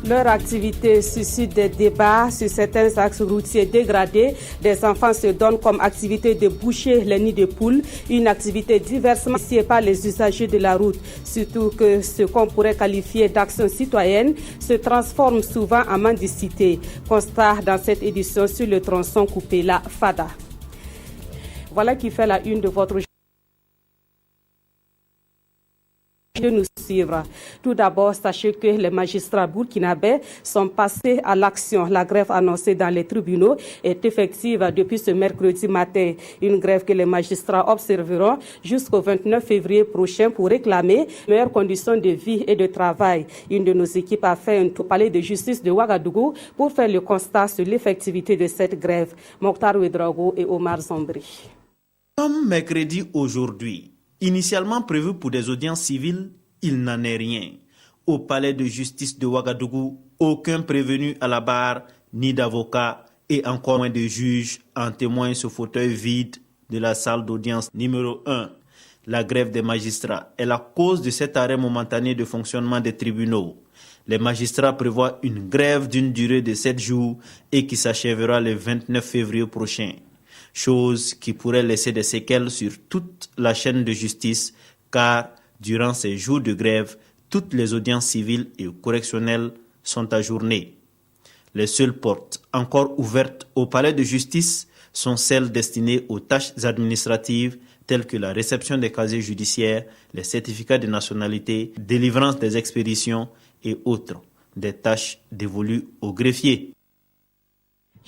Leur activité suscite des débats sur certains axes routiers dégradés. Des enfants se donnent comme activité de boucher les nids de poules, une activité diversement appréciée par les usagers de la route. Surtout que ce qu'on pourrait qualifier d'action citoyenne se transforme souvent en mendicité. Constat dans cette édition sur le tronçon Kupela-Fada. Voilà qui fait la une de votre de nous suivre. Tout d'abord, sachez que les magistrats burkinabés sont passés à l'action. La grève annoncée dans les tribunaux est effective depuis ce mercredi matin. Une grève que les magistrats observeront jusqu'au 29 février prochain pour réclamer meilleures conditions de vie et de travail. Une de nos équipes a fait un tour au palais de justice de Ouagadougou pour faire le constat sur l'effectivité de cette grève. Mokhtar Ouedraogo et Omar Zombri. Comme mercredi aujourd'hui, initialement prévu pour des audiences civiles, il n'en est rien. Au palais de justice de Ouagadougou, aucun prévenu à la barre, ni d'avocat et encore moins de juge en témoigne ce fauteuil vide de la salle d'audience numéro 1. La grève des magistrats est la cause de cet arrêt momentané de fonctionnement des tribunaux. Les magistrats prévoient une grève d'une durée de 7 jours et qui s'achèvera le 29 février prochain. Chose qui pourrait laisser des séquelles sur toute la chaîne de justice, car durant ces jours de grève, toutes les audiences civiles et correctionnelles sont ajournées. Les seules portes encore ouvertes au palais de justice sont celles destinées aux tâches administratives telles que la réception des casiers judiciaires, les certificats de nationalité, délivrance des expéditions et autres, des tâches dévolues aux greffiers.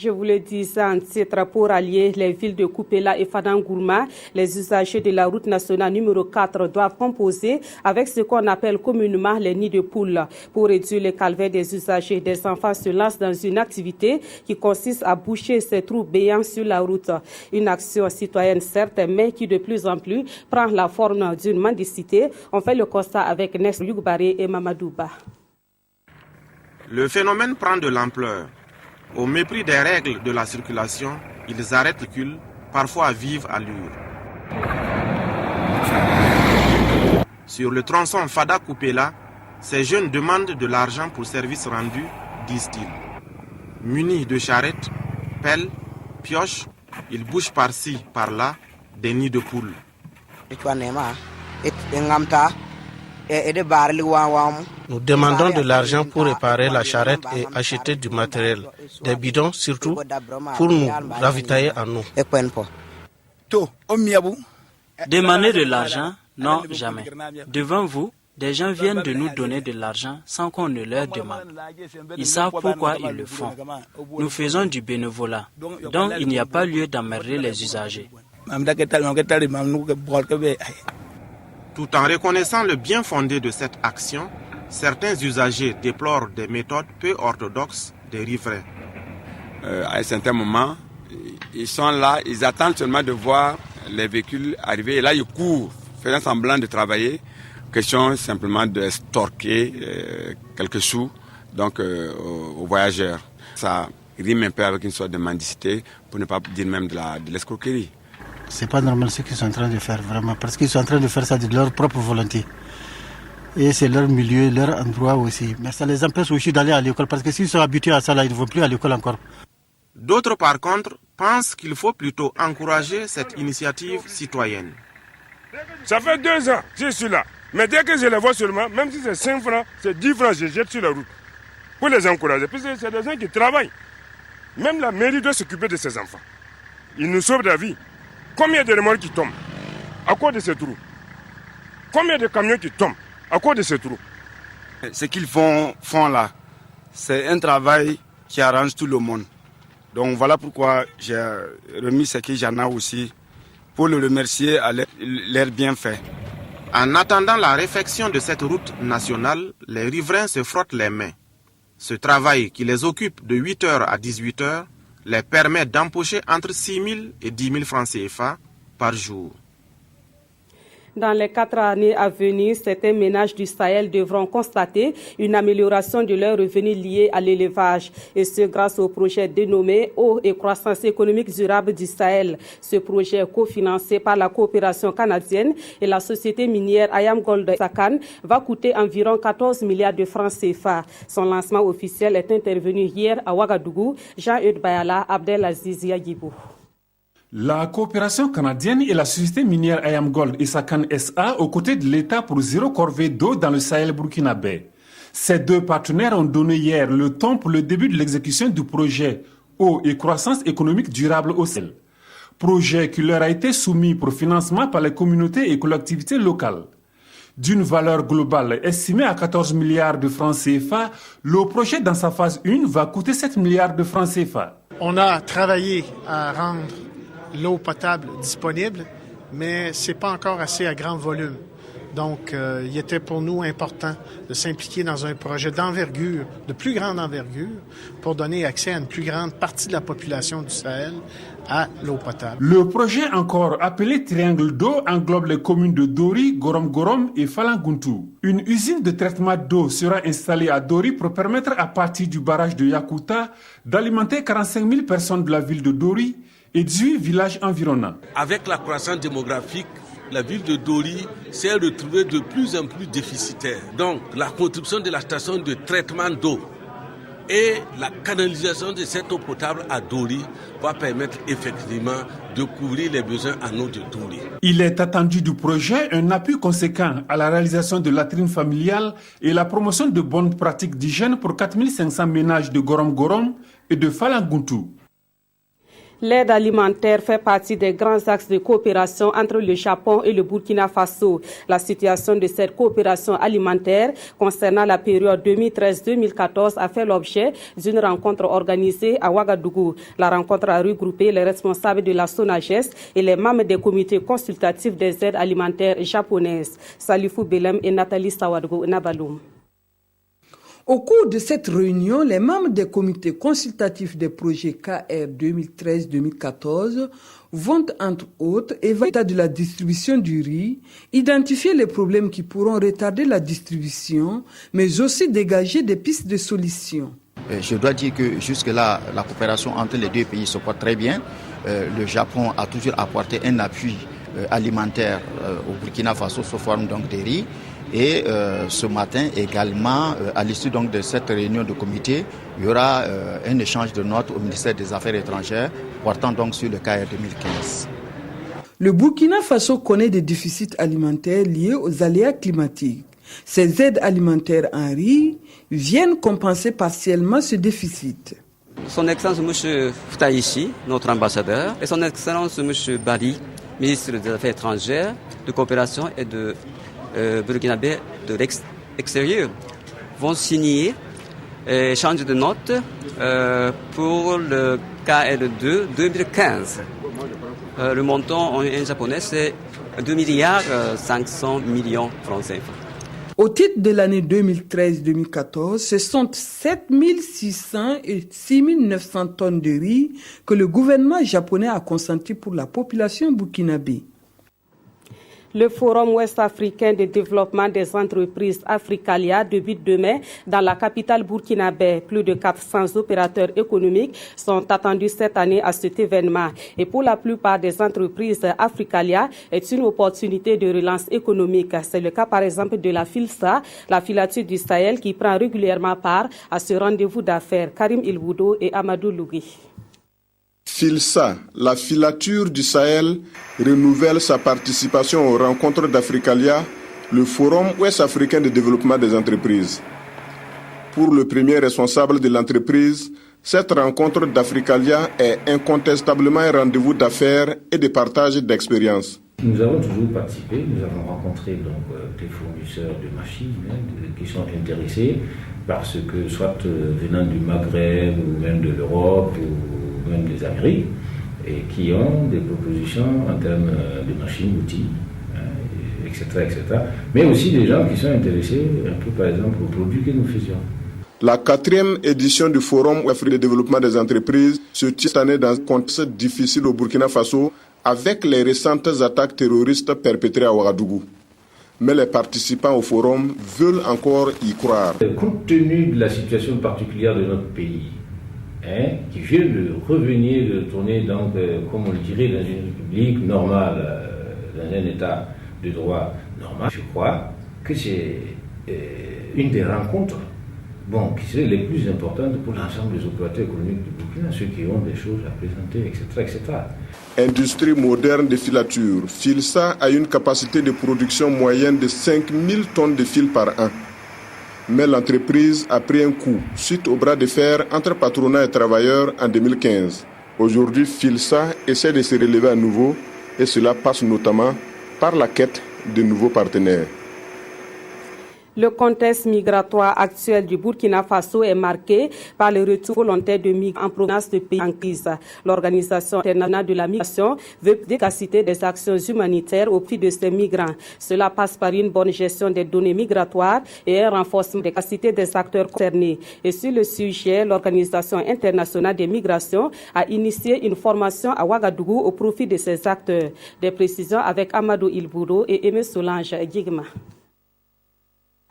Je vous le disais en titre, pour allier les villes de Kupela et Fadangourma, les usagers de la route nationale numéro 4 doivent composer avec ce qu'on appelle communément les nids de poules. Pour réduire les calvaires des usagers, des enfants se lancent dans une activité qui consiste à boucher ces trous béants sur la route. Une action citoyenne certes, mais qui de plus en plus prend la forme d'une mendicité. On fait le constat avec Nes Yougbaré et Mamadouba. Le phénomène prend de l'ampleur. Au mépris des règles de la circulation, ils arrêtent le cul, parfois à vive allure. Sur le tronçon Fada-Kupela, ces jeunes demandent de l'argent pour services rendus, disent-ils. Munis de charrettes, pelles, pioches, ils bouchent par-ci, par-là, des nids de poules. Nous demandons de l'argent pour réparer la charrette et acheter du matériel, des bidons surtout, pour nous ravitailler en eau. Demander de l'argent? Non, jamais. Devant vous, des gens viennent de nous donner de l'argent sans qu'on ne leur demande. Ils savent pourquoi ils le font. Nous faisons du bénévolat, donc il n'y a pas lieu d'emmerder les usagers. Tout en reconnaissant le bien fondé de cette action, certains usagers déplorent des méthodes peu orthodoxes des riverains. À un certain moment, ils sont là, ils attendent seulement de voir les véhicules arriver et là ils courent, faisant semblant de travailler. Question simplement de storquer quelques sous aux voyageurs. Ça rime un peu avec une sorte de mendicité, pour ne pas dire même de l'escroquerie. C'est pas normal ce qu'ils sont en train de faire vraiment, parce qu'ils sont en train de faire ça de leur propre volonté. Et c'est leur milieu, leur endroit aussi. Mais ça les empêche aussi d'aller à l'école, parce que s'ils sont habitués à ça, là, ils ne vont plus à l'école encore. D'autres, par contre, pensent qu'il faut plutôt encourager cette initiative citoyenne. Ça fait 2 ans que je suis là. Mais dès que je les vois seulement, même si c'est 5 francs, c'est 10 francs, je jette sur la route. Pour les encourager, puisque c'est des gens qui travaillent. Même la mairie doit s'occuper de ses enfants. Ils nous sauvent la vie. Combien de remorques qui tombent à cause de ces trous? Combien de camions qui tombent à cause de ces trous? Ce qu'ils font là, c'est un travail qui arrange tout le monde. Donc voilà pourquoi j'ai remis ce que j'en ai aussi, pour le remercier à leur bienfait. En attendant la réfection de cette route nationale, les riverains se frottent les mains. Ce travail qui les occupe de 8h à 18h les permet d'empocher entre 6 000 et 10 000 francs CFA par jour. Dans les 4 années à venir, certains ménages du Sahel devront constater une amélioration de leurs revenus liés à l'élevage. Et ce, grâce au projet dénommé Eau et croissance économique durable du Sahel. Ce projet, cofinancé par la coopération canadienne et la société minière Ayam Gold Sakan, va coûter environ 14 milliards de francs CFA. Son lancement officiel est intervenu hier à Ouagadougou. Jean-Eudes Bayala, Abdelaziz Yagibou. La coopération canadienne et la société minière Ayam Gold et Sakan SA aux côtés de l'État pour 0 corvée d'eau dans le Sahel burkinabé. Ces 2 partenaires ont donné hier le ton pour le début de l'exécution du projet Eau et croissance économique durable au Sahel. Projet qui leur a été soumis pour financement par les communautés et collectivités locales. D'une valeur globale estimée à 14 milliards de francs CFA, le projet dans sa phase 1 va coûter 7 milliards de francs CFA. On a travaillé à rendre l'eau potable disponible, mais ce n'est pas encore assez à grand volume. Donc, il était pour nous important de s'impliquer dans un projet d'envergure, de plus grande envergure, pour donner accès à une plus grande partie de la population du Sahel à l'eau potable. Le projet encore appelé Triangle d'eau englobe les communes de Dori, Gorom Gorom et Falanguntu. Une usine de traitement d'eau sera installée à Dori pour permettre à partir du barrage de Yakuta d'alimenter 45 000 personnes de la ville de Dori et 18 villages environnants. Avec la croissance démographique, la ville de Dori s'est retrouvée de plus en plus déficitaire. Donc, la contribution de la station de traitement d'eau et la canalisation de cette eau potable à Dori va permettre effectivement de couvrir les besoins en eau de Dori. Il est attendu du projet un appui conséquent à la réalisation de latrines familiales et la promotion de bonnes pratiques d'hygiène pour 4500 ménages de Gorom Gorom et de Falanguntu. L'aide alimentaire fait partie des grands axes de coopération entre le Japon et le Burkina Faso. La situation de cette coopération alimentaire concernant la période 2013-2014 a fait l'objet d'une rencontre organisée à Ouagadougou. La rencontre a regroupé les responsables de la SONAGES et les membres des comités consultatifs des aides alimentaires japonaises. Salifou Belem et Nathalie Sawadgo Nabaloum. Au cours de cette réunion, les membres des comités consultatifs des projets KR 2013-2014 vont, entre autres, évaluer l'état de la distribution du riz, identifier les problèmes qui pourront retarder la distribution, mais aussi dégager des pistes de solutions. Je dois dire que jusque-là, la coopération entre les 2 pays se porte très bien. Le Japon a toujours apporté un appui alimentaire au Burkina Faso sous forme donc de riz. Et ce matin également, à l'issue donc de cette réunion de comité, il y aura un échange de notes au ministère des Affaires étrangères portant donc sur le KR 2015. Le Burkina Faso connaît des déficits alimentaires liés aux aléas climatiques. Ces aides alimentaires en riz viennent compenser partiellement ce déficit. Son Excellence M. Ftaïchi, notre ambassadeur, et Son Excellence M. Bari, ministre des Affaires étrangères, de coopération et de burkinabé de l'extérieur, vont signer échange de notes pour le KR2 2015. Le montant en japonais, c'est 2 milliards 500 millions francs CFA. Au titre de l'année 2013-2014, ce sont 7 600 et 6 900 tonnes de riz que le gouvernement japonais a consenti pour la population burkinabé. Le Forum ouest-africain de développement des entreprises Africalia débute demain dans la capitale burkinabé. Plus de 400 opérateurs économiques sont attendus cette année à cet événement. Et pour la plupart des entreprises, Africalia est une opportunité de relance économique. C'est le cas par exemple de la FILSA, la filature du Sahel, qui prend régulièrement part à ce rendez-vous d'affaires. Karim Ilboudo et Amadou Lougui. FILSA, la filature du Sahel, renouvelle sa participation aux rencontres d'Africalia, le Forum ouest-africain de développement des entreprises. Pour le premier responsable de l'entreprise, cette rencontre d'Africalia est incontestablement un rendez-vous d'affaires et de partage d'expériences. Nous avons toujours participé, nous avons rencontré donc des fournisseurs de machines qui sont intéressés parce que soit venant du Maghreb ou même de l'Europe ou même des Amériques et qui ont des propositions en termes de machines, outils, etc., etc. Mais aussi des gens qui sont intéressés un peu par exemple aux produits que nous faisions. La 4e édition du Forum africain de développement des entreprises se tient cette année dans un contexte difficile au Burkina Faso avec les récentes attaques terroristes perpétrées à Ouagadougou. Mais les participants au forum veulent encore y croire. Compte tenu de la situation particulière de notre pays, qui vient de revenir, de tourner donc, comme on le dirait, dans une république normale, dans un état de droit normal, je crois que c'est une des rencontres qui seraient les plus importantes pour l'ensemble des opérateurs économiques du Burkina, ceux qui ont des choses à présenter, etc. etc. Industrie moderne de filature, Filsa a une capacité de production moyenne de 5000 tonnes de fil par an. Mais l'entreprise a pris un coup suite au bras de fer entre patronat et travailleurs en 2015. Aujourd'hui, Filsa essaie de se relever à nouveau et cela passe notamment par la quête de nouveaux partenaires. Le contexte migratoire actuel du Burkina Faso est marqué par le retour volontaire de migrants en provenance de pays en crise. L'Organisation internationale de la migration veut l'efficacité des actions humanitaires au profit de ces migrants. Cela passe par une bonne gestion des données migratoires et un renforcement des capacités des acteurs concernés. Et sur le sujet, l'Organisation internationale des migrations a initié une formation à Ouagadougou au profit de ces acteurs. Des précisions avec Amadou Ilbouro et Aimé Solange Guigma.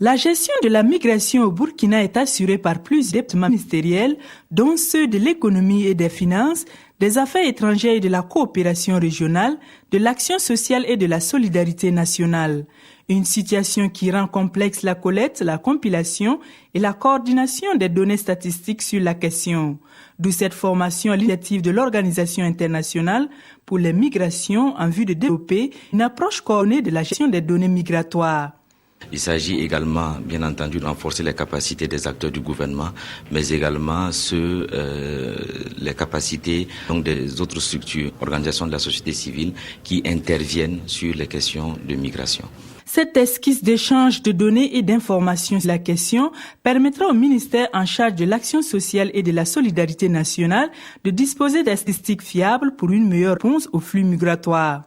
La gestion de la migration au Burkina est assurée par plusieurs départements ministériels, dont ceux de l'économie et des finances, des affaires étrangères et de la coopération régionale, de l'action sociale et de la solidarité nationale. Une situation qui rend complexe la collecte, la compilation et la coordination des données statistiques sur la question. D'où cette formation à l'initiative de l'Organisation internationale pour les migrations en vue de développer une approche coordonnée de la gestion des données migratoires. Il s'agit également, bien entendu, de renforcer les capacités des acteurs du gouvernement, mais également les capacités donc, des autres structures, organisations de la société civile qui interviennent sur les questions de migration. Cette esquisse d'échange de données et d'informations sur la question permettra au ministère en charge de l'action sociale et de la solidarité nationale de disposer de statistiques fiables pour une meilleure réponse aux flux migratoires.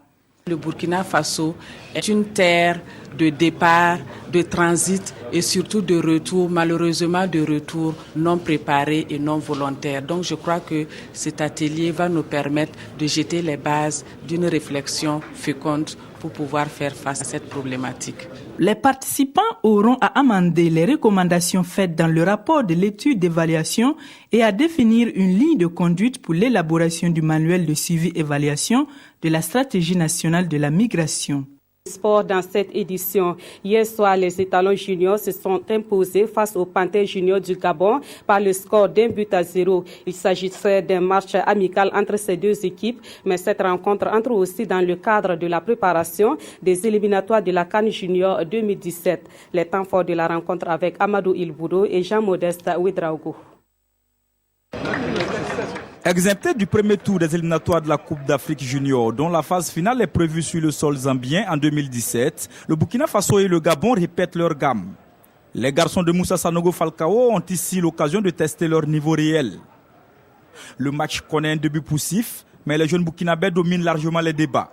Le Burkina Faso est une terre de départ, de transit et surtout de retour, malheureusement de retour non préparé et non volontaire. Donc je crois que cet atelier va nous permettre de jeter les bases d'une réflexion féconde pour pouvoir faire face à cette problématique. Les participants auront à amender les recommandations faites dans le rapport de l'étude d'évaluation et à définir une ligne de conduite pour l'élaboration du manuel de suivi-évaluation de la stratégie nationale de la migration. Sport dans cette édition. Hier soir, les étalons juniors se sont imposés face aux Panthères juniors du Gabon par le score d'1-0. Il s'agissait d'un match amical entre ces deux équipes, mais cette rencontre entre aussi dans le cadre de la préparation des éliminatoires de la CAN Junior 2017. Les temps forts de la rencontre avec Amadou Ilbouro et Jean-Modeste Ouedraogo. Exempté du premier tour des éliminatoires de la Coupe d'Afrique Junior, dont la phase finale est prévue sur le sol zambien en 2017, le Burkina Faso et le Gabon répètent leur gamme. Les garçons de Moussa Sanogo Falcao ont ici l'occasion de tester leur niveau réel. Le match connaît un début poussif, mais les jeunes burkinabés dominent largement les débats.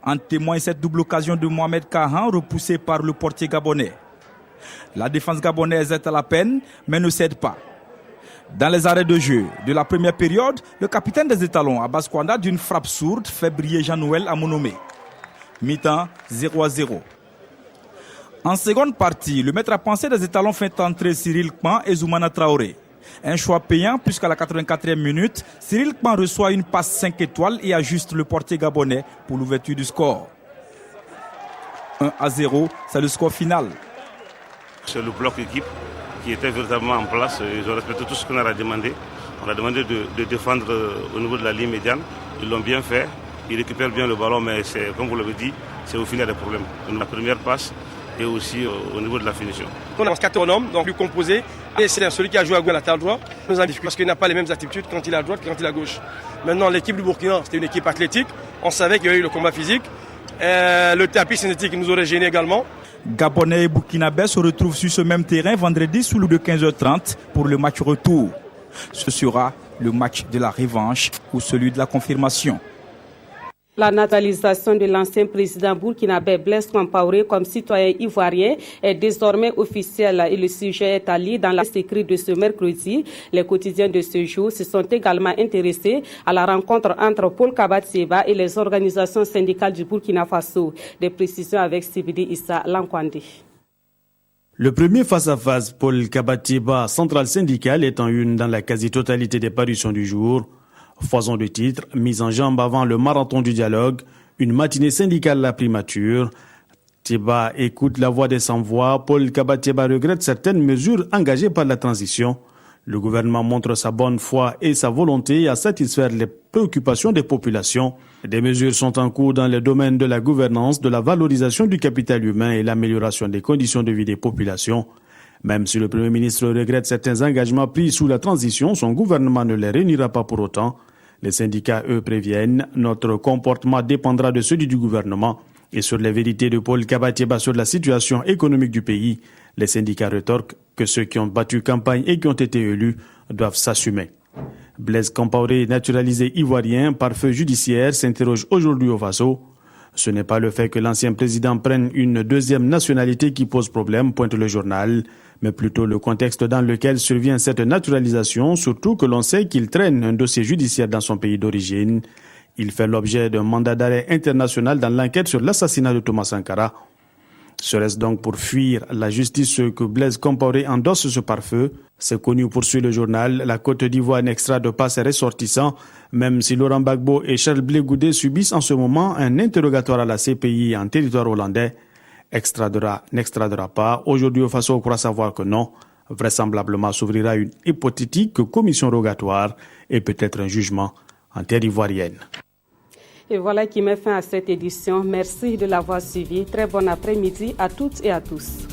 En témoigne cette double occasion de Mohamed Kahan, repoussé par le portier gabonais. La défense gabonaise est à la peine, mais ne cède pas. Dans les arrêts de jeu de la première période, le capitaine des étalons, Abbas Kwanda, d'une frappe sourde, fait briller Jean-Noël Amonomé. Mi-temps 0-0. En seconde partie, le maître à penser des étalons fait entrer Cyril Kman et Zoumana Traoré. Un choix payant puisqu'à la 84e minute, Cyril Kman reçoit une passe 5 étoiles et ajuste le portier gabonais pour l'ouverture du score. 1-0, c'est le score final. C'est le bloc équipe qui était véritablement en place. Ils ont respecté tout ce qu'on leur a demandé. On a demandé de défendre au niveau de la ligne médiane. Ils l'ont bien fait. Ils récupèrent bien le ballon, mais c'est, comme vous l'avez dit, c'est au final des problèmes. La première passe et aussi au niveau de la finition. On a 4 hommes, donc plus composé. Et c'est celui qui a joué à gauche à latéral droit. Nous avons parce qu'il n'a pas les mêmes attitudes quand il est à droite que quand il est à gauche. Maintenant, l'équipe du Burkina, c'était une équipe athlétique. On savait qu'il y avait eu le combat physique. Le tapis synthétique nous aurait gêné également. Gabonais et Burkinabés se retrouvent sur ce même terrain vendredi sous l'eau de 15h30 pour le match retour. Ce sera le match de la revanche ou celui de la confirmation. La naturalisation de l'ancien président burkinabé Blaise Compaoré comme citoyen ivoirien est désormais officielle et le sujet est allié dans la écrite de ce mercredi. Les quotidiens de ce jour se sont également intéressés à la rencontre entre Paul Kabateba et les organisations syndicales du Burkina Faso. Des précisions avec Sibidi Issa Lankwande. Le premier face-à-face, Paul Kabateba, centrale syndicale, est en une dans la quasi-totalité des parutions du jour. Foison de titres, mise en jambe avant le marathon du dialogue, une matinée syndicale à la primature. Teba écoute la voix des sans-voix. Paul Kabateba regrette certaines mesures engagées par la transition. Le gouvernement montre sa bonne foi et sa volonté à satisfaire les préoccupations des populations. Des mesures sont en cours dans les domaines de la gouvernance, de la valorisation du capital humain et l'amélioration des conditions de vie des populations. Même si le Premier ministre regrette certains engagements pris sous la transition, son gouvernement ne les réunira pas pour autant. Les syndicats, eux, préviennent « Notre comportement dépendra de celui du gouvernement ». Et sur les vérités de Paul Kabateba sur la situation économique du pays, les syndicats rétorquent que ceux qui ont battu campagne et qui ont été élus doivent s'assumer. Blaise Compaoré, naturalisé ivoirien par feu judiciaire, s'interroge aujourd'hui au Faso. Ce n'est pas le fait que l'ancien président prenne une deuxième nationalité qui pose problème, pointe le journal, mais plutôt le contexte dans lequel survient cette naturalisation, surtout que l'on sait qu'il traîne un dossier judiciaire dans son pays d'origine. Il fait l'objet d'un mandat d'arrêt international dans l'enquête sur l'assassinat de Thomas Sankara. Serait-ce donc pour fuir la justice que Blaise Compaoré endosse ce pare-feu? C'est connu, poursuit le journal. La Côte d'Ivoire n'extrade pas ses ressortissants, même si Laurent Gbagbo et Charles Blé Goudé subissent en ce moment un interrogatoire à la CPI en territoire hollandais. Extradera, n'extradera pas. Aujourd'hui, au Faso, on croit savoir que non. Vraisemblablement s'ouvrira une hypothétique commission rogatoire et peut-être un jugement en terre ivoirienne. Et voilà qui met fin à cette édition. Merci de l'avoir suivi. Très bon après-midi à toutes et à tous.